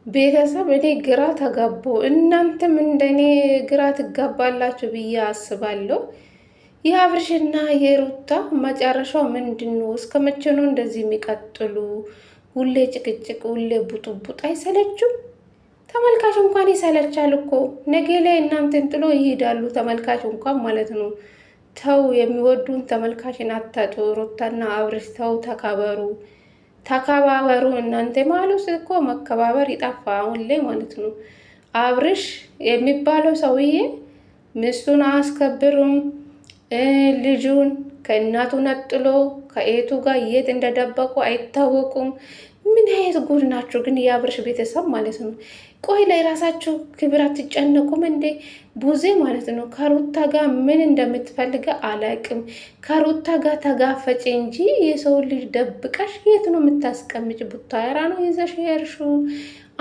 ቤተሰብ እኔ ግራ ተጋቡ። እናንተም እንደኔ ግራ ትጋባላችሁ ብዬ አስባለሁ። የአብርሽና የሩታ መጨረሻው ምንድን ነው? እስከ መቼ ነው እንደዚህ የሚቀጥሉ? ሁሌ ጭቅጭቅ፣ ሁሌ ቡጡቡጥ አይሰለችም? ተመልካች እንኳን ይሰለቻል እኮ። ነገ ላይ እናንተን ጥሎ ይሄዳሉ ተመልካች እንኳን ማለት ነው። ተው፣ የሚወዱን ተመልካችን አታጡ። ሩታና አብርሽ ተው፣ ተከበሩ። ተከባበሩ። እናንተ መሀል ውስጥ እኮ መከባበር ይጠፋ አሁን ላይ ማለት ነው። አብርሽ የሚባለው ሰውዬ ሚስቱን አያስከብሩም። ልጁን ከእናቱ ነጥሎ ከኤቱ ጋር የት እንደደበቁ አይታወቁም። ምን አይነት ጉድ ናቸው ግን የአብርሽ ቤተሰብ ማለት ነው። ቆይ ላይ ራሳችሁ ክብር አትጨነቁም እንዴ? ቡዜ ማለት ነው ከሩታ ጋር ምን እንደምትፈልገ አላቅም። ከሩታ ጋር ተጋፈጭ እንጂ የሰው ልጅ ደብቀሽ የት ነው የምታስቀምጭ? ቡታየራ ነው ይዘሽ የርሹ።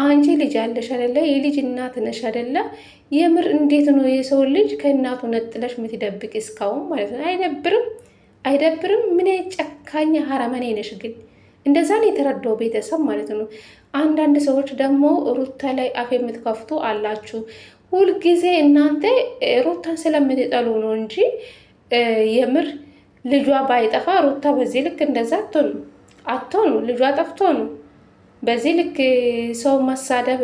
አንቺ ልጅ አለሽ አይደለ? የልጅ እናት ነሽ አይደለ? የምር እንዴት ነው የሰው ልጅ ከእናቱ ነጥለሽ የምትደብቅ እስካሁን ማለት ነው? አይደብርም? አይደብርም? ምን ጨካኝ ሀረመኔ ነሽ ግን። እንደዛ ነው የተረዳው ቤተሰብ ማለት ነው። አንዳንድ ሰዎች ደግሞ ሩታ ላይ አፍ የምትከፍቱ አላችሁ። ሁልጊዜ እናንተ ሩታን ስለምትጠሉ ነው እንጂ የምር ልጇ ባይጠፋ ሩታ በዚህ ልክ እንደዛ አትሆኑ። ልጇ ጠፍቶ ነው በዚህ ልክ ሰው መሳደብ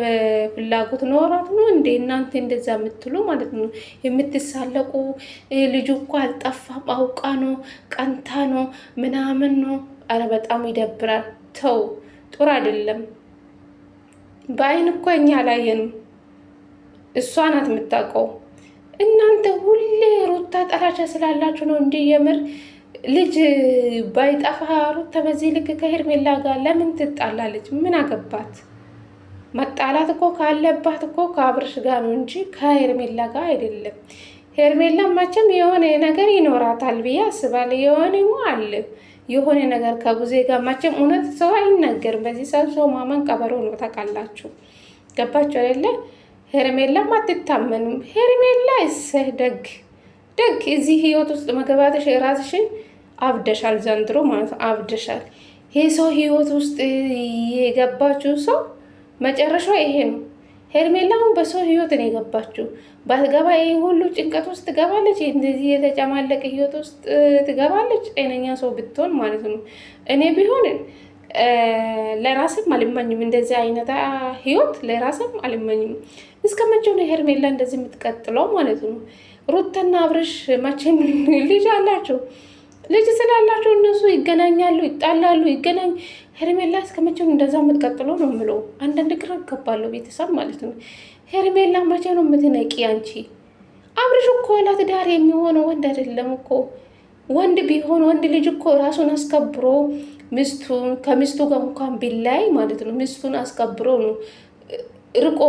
ፍላጎት ኖራት ነው እንዴ እናንተ እንደዛ የምትሉ ማለት ነው? የምትሳለቁ ልጁ እኮ አልጠፋም አውቃ ነው ቀንታ ነው ምናምን ነው። አረ በጣም ይደብራል። ተው፣ ጥሩ አይደለም። በአይን እኮ እኛ አላየንም፣ እሷ ናት የምታውቀው። እናንተ ሁሌ ሩታ ጠላቻ ስላላችሁ ነው እንጂ የምር ልጅ ባይጠፋ ሩታ በዚህ ልክ ከሄርሜላ ጋር ለምን ትጣላለች? ምን አገባት? መጣላት እኮ ካለባት እኮ ከአብርሽ ጋር ነው እንጂ ከሄርሜላ ጋር አይደለም። ሄርሜላ መቼም የሆነ ነገር ይኖራታል ብዬ አስባለሁ። የሆነ ነገር ከቡዜ ጋር መቼም እውነት ሰው አይናገርም። በዚህ ሰው ማመን ቀበሮ ነው። ታውቃላችሁ፣ ገባችሁ አይደለ? ሄርሜላም አትታመንም። ሄርሜላ እሰይ ደግ እዚህ ህይወት ውስጥ መግባትሽ የራስሽን አብደሻል፣ ዘንድሮ ማለት ነው አብደሻል። ይሄ ሰው ህይወት ውስጥ የገባችሁ ሰው መጨረሻው ይሄ ነው። ሄርሜላውን በሰው ህይወት ነው የገባችሁ። ባትገባ ይሄ ሁሉ ጭንቀት ውስጥ ትገባለች። እንደዚህ የተጨማለቀ ህይወት ውስጥ ትገባለች። ጤነኛ ሰው ብትሆን ማለት ነው። እኔ ቢሆን ለራስም አልመኝም፣ እንደዚህ አይነት ህይወት ለራስም አልመኝም። እስከ መቼው ነው ሄርሜላ እንደዚህ የምትቀጥለው ማለት ነው? ሩታና አብርሽ መቼም ልጅ አላቸው። ልጅ ስላላቸው እነሱ ይገናኛሉ፣ ይጣላሉ፣ ሄርሜላ እስከ መቼው እንደዛ የምትቀጥለው ነው የምለው። አንዳንድ ግራ ገባለሁ ቤተሰብ ማለት ነው። ሄርሜላ መቼ ነው የምትነቂ አንቺ? አብርሽ እኮ ለትዳር የሚሆነው ወንድ አይደለም እኮ። ወንድ ቢሆን ወንድ ልጅ እኮ ራሱን አስከብሮ ከሚስቱ ጋር እንኳን ቢላይ ማለት ነው ሚስቱን አስከብሮ ነው ርቆ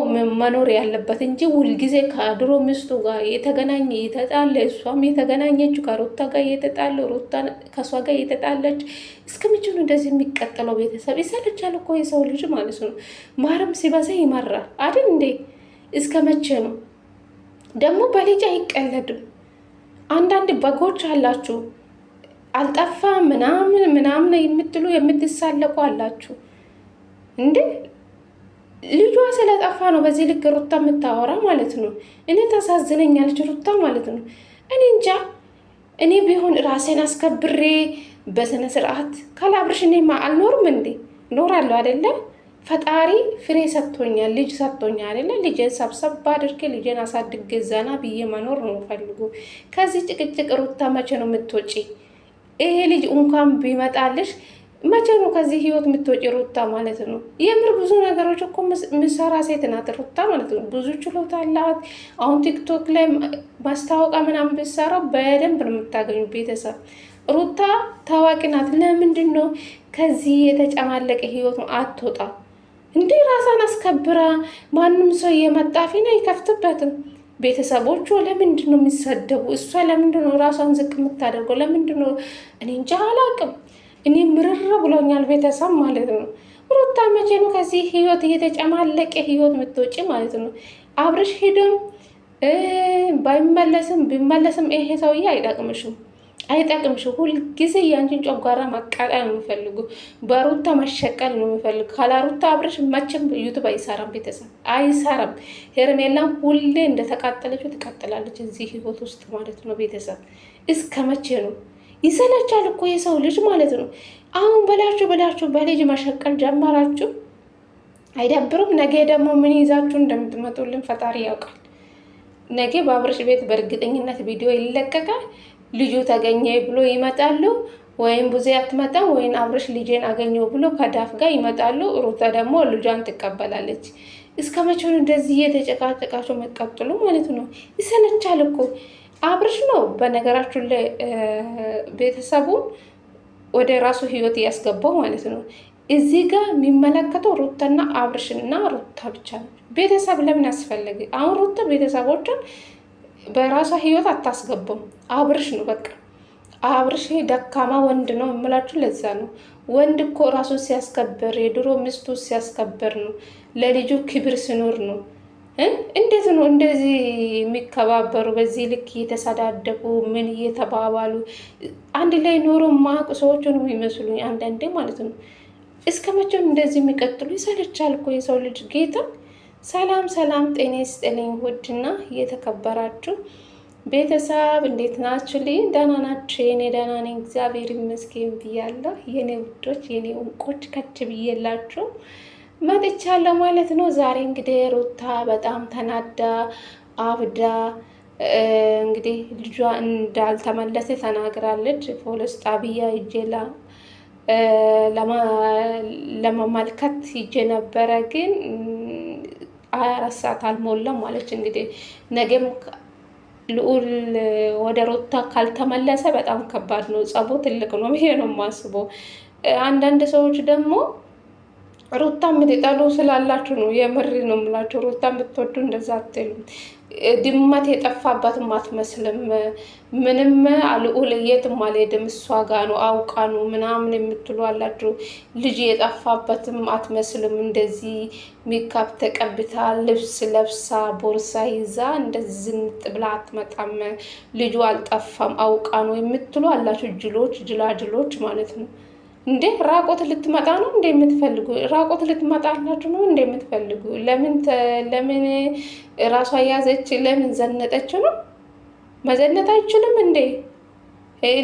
መኖር ያለበት እንጂ ሁልጊዜ ከድሮ ሚስቱ ጋር የተገናኘ የተጣለ፣ እሷም የተገናኘችው ከሩታ ጋር የተጣለ፣ ሩታ ከሷ ጋር የተጣለች እስከ መቼ ነው እንደዚህ የሚቀጥለው? ቤተሰብ ይሰለቻል እኮ የሰው ልጅ ማለት ነው። ማርም ሲበዛ ይመራል አይደል እንዴ? እስከ መቼ ነው ደግሞ? በልጅ አይቀለድም። አንዳንድ በጎች አላችሁ አልጠፋ ምናምን የምትሉ የምትሳለቁ አላችሁ እንዴ? ልጇ ስለጠፋ ነው በዚህ ልክ ሩታ የምታወራ ማለት ነው። እኔ ታሳዝነኛለች ሩታ ማለት ነው። እኔ እንጃ። እኔ ቢሆን ራሴን አስከብሬ በስነ ስርዓት ካላብርሽ እኔ አልኖርም እንዴ? እኖራለሁ አይደለ? ፈጣሪ ፍሬ ሰጥቶኛል፣ ልጅ ሰጥቶኛል አይደለ? ልጄን ሰብሰብ አድርጌ ልጄን አሳድጌ ዘና ብዬ መኖር ነው ፈልጉ። ከዚህ ጭቅጭቅ ሩታ መቼ ነው የምትወጪ? ይሄ ልጅ እንኳን ቢመጣልሽ መቼ ነው ከዚህ ህይወት የምትወጪ ሩታ ማለት ነው? የምር ብዙ ነገሮች እኮ ምሰራ ሴት ናት ሩታ ማለት ነው። ብዙ ችሎታ አላት። አሁን ቲክቶክ ላይ ማስታወቂያ ምናምን ብትሰራው በደንብ ነው የምታገኙ ቤተሰብ። ሩታ ታዋቂ ናት። ለምንድን ነው ከዚህ የተጨማለቀ ህይወት ነው አትወጣ እንዴ? ራሷን አስከብራ ማንም ሰው የመጣ ፊት አይከፍትበትም። ቤተሰቦቹ ለምንድን ነው የሚሰደቡ? እሷ ለምንድን ነው ራሷን ዝቅ የምታደርገው? ለምንድን ነው? እኔ እንጃ አላቅም። እኔ ምርር ብሎኛል ቤተሰብ ማለት ነው። ሩታ መቼ ነው ከዚህ ህይወት እየተጨማለቀ ህይወት የምትወጪ ማለት ነው? አብርሽ ሄደም ቢመለስም ይሄ ሰውዬ አይጠቅምሽም። አይጠቅምሽ። ሁልጊዜ ያንቺን ጨጓራ ማቃጠል ነው የሚፈልጉ፣ በሩታ መሸቀል ነው የሚፈልጉ። ካላሩታ አብርሽ መቼም ዩቱብ አይሰራም፣ ቤተሰብ አይሰራም። ሄርሜላም ሁሌ እንደተቃጠለችው ትቃጠላለች እዚህ ህይወት ውስጥ ማለት ነው። ቤተሰብ እስከ መቼ ነው? ይሰለቻል እኮ የሰው ልጅ ማለት ነው። አሁን በላችሁ በልጅ መሸቀል ጀመራችሁ። አይደብሩም? ነገ ደግሞ ምን ይዛችሁ እንደምትመጡልን ፈጣሪ ያውቃል። ነገ በአብርሽ ቤት በእርግጠኝነት ቪዲዮ ይለቀቃል። ልጁ ተገኘ ብሎ ይመጣሉ። ወይም ቡዜ አትመጣም፣ ወይም አብርሽ ልጄን አገኘው ብሎ ከዳፍ ጋር ይመጣሉ። ሩታ ደግሞ ልጇን ትቀበላለች። እስከ መቼ ነው እንደዚህ እየተጨቃጨቃችሁ መቀጥሉ ማለት ነው? ይሰለቻል እኮ። አብርሽ ነው በነገራችሁ ላይ ቤተሰቡን ወደ ራሱ ህይወት እያስገባው ማለት ነው። እዚህ ጋር የሚመለከተው ሩታና አብርሽና ሩታ ብቻ ነው። ቤተሰብ ለምን አስፈለገ? አሁን ሩታ ቤተሰቦችን በራሷ ህይወት አታስገባም። አብርሽ ነው በቃ። አብርሽ ደካማ ወንድ ነው የምላችሁ ለዛ ነው። ወንድ እኮ ራሱ ሲያስከበር፣ የድሮ ሚስቱ ሲያስከበር ነው። ለልጁ ክብር ሲኖር ነው። እንዴት ነው እንደዚህ የሚከባበሩ? በዚህ ልክ እየተሰዳደቡ ምን እየተባባሉ አንድ ላይ ኖሮ ማቁ ሰዎች ነው የሚመስሉኝ አንዳንዴ ማለት ነው። እስከ መቼም እንደዚህ የሚቀጥሉ? ይሰለቻል እኮ የሰው ልጅ ጌታ። ሰላም ሰላም፣ ጤና ይስጥልኝ ውድና የተከበራችሁ ቤተሰብ እንዴት ናችሁ? ልኝ ደህና ናችሁ? የኔ ደህና ነኝ እግዚአብሔር ይመስገን ብያለሁ። የኔ ውዶች የኔ እንቆች ከች ብዬላችሁ መጥቻለሁ ማለት ነው። ዛሬ እንግዲህ ሩታ በጣም ተናዳ አብዳ እንግዲህ ልጇ እንዳልተመለሰ ተናግራለች። ፖሊስ ጣቢያ ይጀላ ለመመልከት ሂጄ ነበረ፣ ግን 24 ሰዓት አልሞላም ማለች። እንግዲህ ነገም ልዑል ወደ ሩታ ካልተመለሰ በጣም ከባድ ነው፣ ጸቡ ትልቅ ነው ብዬ ነው የማስበው። አንዳንድ ሰዎች ደግሞ ሩታ የምትጠሉ ስላላችሁ ነው። የምር ነው የምላችሁ። ሩታ የምትወዱ እንደዛ አትሉም። ድመት የጠፋባትም አትመስልም። ምንም ልዑል የትም አልሄድም እሷ ጋ ነው አውቃ ነው ምናምን የምትሉ አላችሁ። ልጅ የጠፋበትም አትመስልም። እንደዚህ ሜካፕ ተቀብታ ልብስ ለብሳ ቦርሳ ይዛ እንደዚህ ዝንጥ ብላ አትመጣም። ልጁ አልጠፋም አውቃ ነው የምትሉ አላችሁ። ጅላጅሎች ማለት ነው። እንዴ ራቆት ልትመጣ ነው እንዴ የምትፈልጉ? ራቆት ልትመጣላችሁ ነው እንዴ የምትፈልጉ? ለምን ራሷ ያዘች? ለምን ዘነጠች ነው? መዘነጥ አይችልም እንዴ?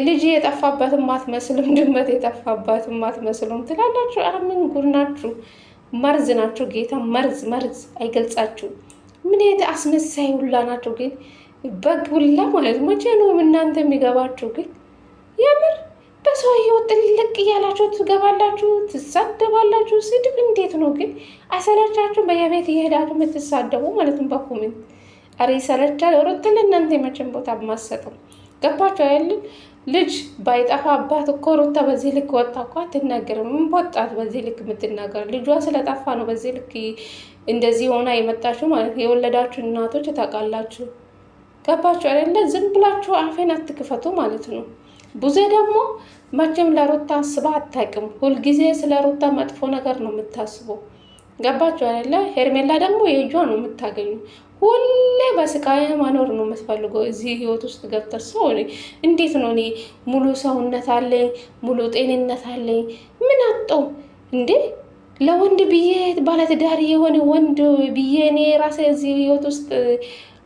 ልጅ የጠፋባትም አትመስልም፣ ድመት የጠፋባትም አትመስልም ትላላችሁ። ምን ጉድ ናችሁ? መርዝ ናችሁ። ጌታ መርዝ አይገልጻችሁ። ምን የት አስመሳይ ሁላ ናችሁ ግን፣ በግ ሁላ ማለት መቼ ነው እናንተ የሚገባችሁ ግን? የምር በሰው ህይወት ጥልቅ እያላችሁ ትገባላችሁ፣ ትሳደባላችሁ። ስድብ እንዴት ነው ግን? አይሰለቻችሁም? በየቤት እየሄዳችሁ የምትሳደቡ ማለት ነው በኮሜንት። አረ ይሰለቻል። ሩታ ለእናንተ የመቼም ቦታ ማሰጠው ገባችሁ አይደል? ልጅ ባይጠፋ አባት እኮ ሩታ በዚህ ልክ ወጣ እኮ አትናገርም። ምን ወጣት በዚህ ልክ የምትናገር? ልጇ ስለጠፋ ነው በዚህ ልክ እንደዚህ ሆና የመጣችሁ ማለት ነው። የወለዳችሁ እናቶች ታውቃላችሁ። ገባችሁ አይደለ? ዝም ብላችሁ አፌን አትክፈቱ ማለት ነው። ቡዜ ደግሞ መቼም ለሩታ አስባ አታውቅም። ሁልጊዜ ስለ ሩታ መጥፎ ነገር ነው የምታስበው። ገባችሁ አይደለ? ሄርሜላ ደግሞ የእጇ ነው የምታገኙ። ሁሌ በስቃይ መኖር ነው የምትፈልገው። እዚህ ህይወት ውስጥ ገብተህ ሰው እንዴት ነው? እኔ ሙሉ ሰውነት አለኝ፣ ሙሉ ጤንነት አለኝ፣ ምን አጣው እንዴ? ለወንድ ብዬ ባለትዳር የሆነ ወንድ ብዬ እኔ ራሴ እዚህ ህይወት ውስጥ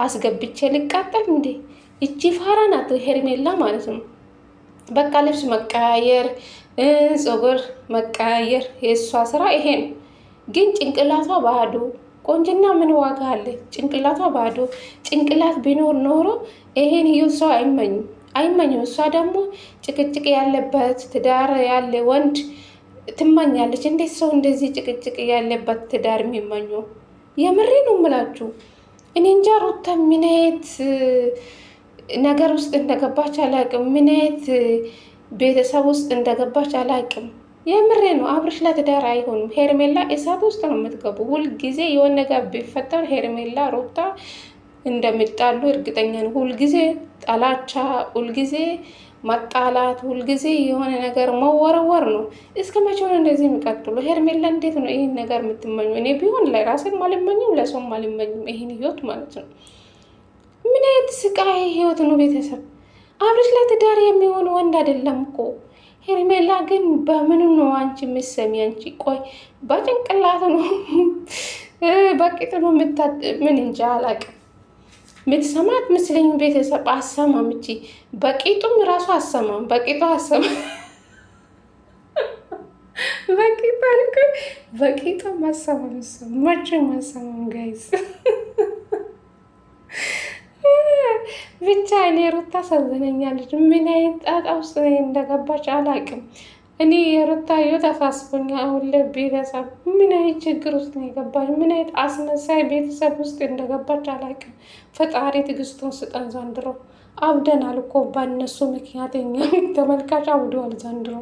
አስገብቼ ልቃጠል እንዴ? እቺ ፋራ ናት ሄርሜላ ማለት ነው። በቃ ልብስ መቀያየር፣ ፀጉር መቀያየር የእሷ ስራ ይሄ ነው። ግን ጭንቅላቷ ባዶ። ቆንጅና ምን ዋጋ አለ? ጭንቅላቷ ባዶ። ጭንቅላት ቢኖር ኖሮ ይሄን ህይወት ሰው አይመኝም። እሷ ደግሞ ጭቅጭቅ ያለበት ትዳር ያለ ወንድ ትመኛለች። እንዴት ሰው እንደዚህ ጭቅጭቅ ያለበት ትዳር የሚመኘው? የምሬ ነው የምላችሁ። እኔ እንጃ ሩታ ምን አይነት ነገር ውስጥ እንደገባች አላውቅም። ምን አይነት ቤተሰብ ውስጥ እንደገባች አላውቅም። የምሬ ነው። አብርሽ ለትዳር አይሆንም። ሄርሜላ እሳት ውስጥ ነው የምትገቡ። ሁልጊዜ የሆነ ነገር ቢፈጠር ሄርሜላ ሩታ እንደሚጣሉ እርግጠኛ ነው። ሁልጊዜ ጠላቻ፣ ሁልጊዜ መጣላት፣ ሁልጊዜ የሆነ ነገር መወረወር ነው። እስከ መቼ ነው እንደዚህ የሚቀጥሉ? ሄርሜላ እንዴት ነው ይህን ነገር የምትመኙ? እኔ ቢሆን ለራሴም አልመኝም፣ ለሰውም አልመኝም ይህን ህይወት ማለት ነው። ምን አይነት ስቃይ ህይወት ነው ቤተሰብ? አብርሽ ለትዳር የሚሆን ወንድ አይደለም እኮ። ሄርሜላ ግን በምን ነው አንቺ የምትሰሚ? አንቺ ቆይ በጭንቅላት ነው በቂጥ ነው ምን እንጃ አላውቅም። የምትሰማት ምስለኝ ቤተሰብ አሰማም። እቺ በቂጡም ራሱ አሰማም። በቂጡ አሰማም። በቂጡ ማሰማም መቼ ማሰማም ጋይስ ብቻ እኔ ሩታ ሳዝነኛለች። ምን አይነት ጣጣ ውስጥ እንደገባች አላውቅም። እኔ የሩታ ህይወት አሳስቦኛል። አሁን ለቤተሰብ ምን አይነት ችግር ውስጥ ነው የገባች? ምን አይነት አስመሳይ ቤተሰብ ውስጥ እንደገባች አላውቅም። ፈጣሪ ትዕግስቱን ስጠን። ዘንድሮ አብደናል እኮ በእነሱ ምክንያት፣ እኛ ተመልካች አብደዋል ዘንድሮ።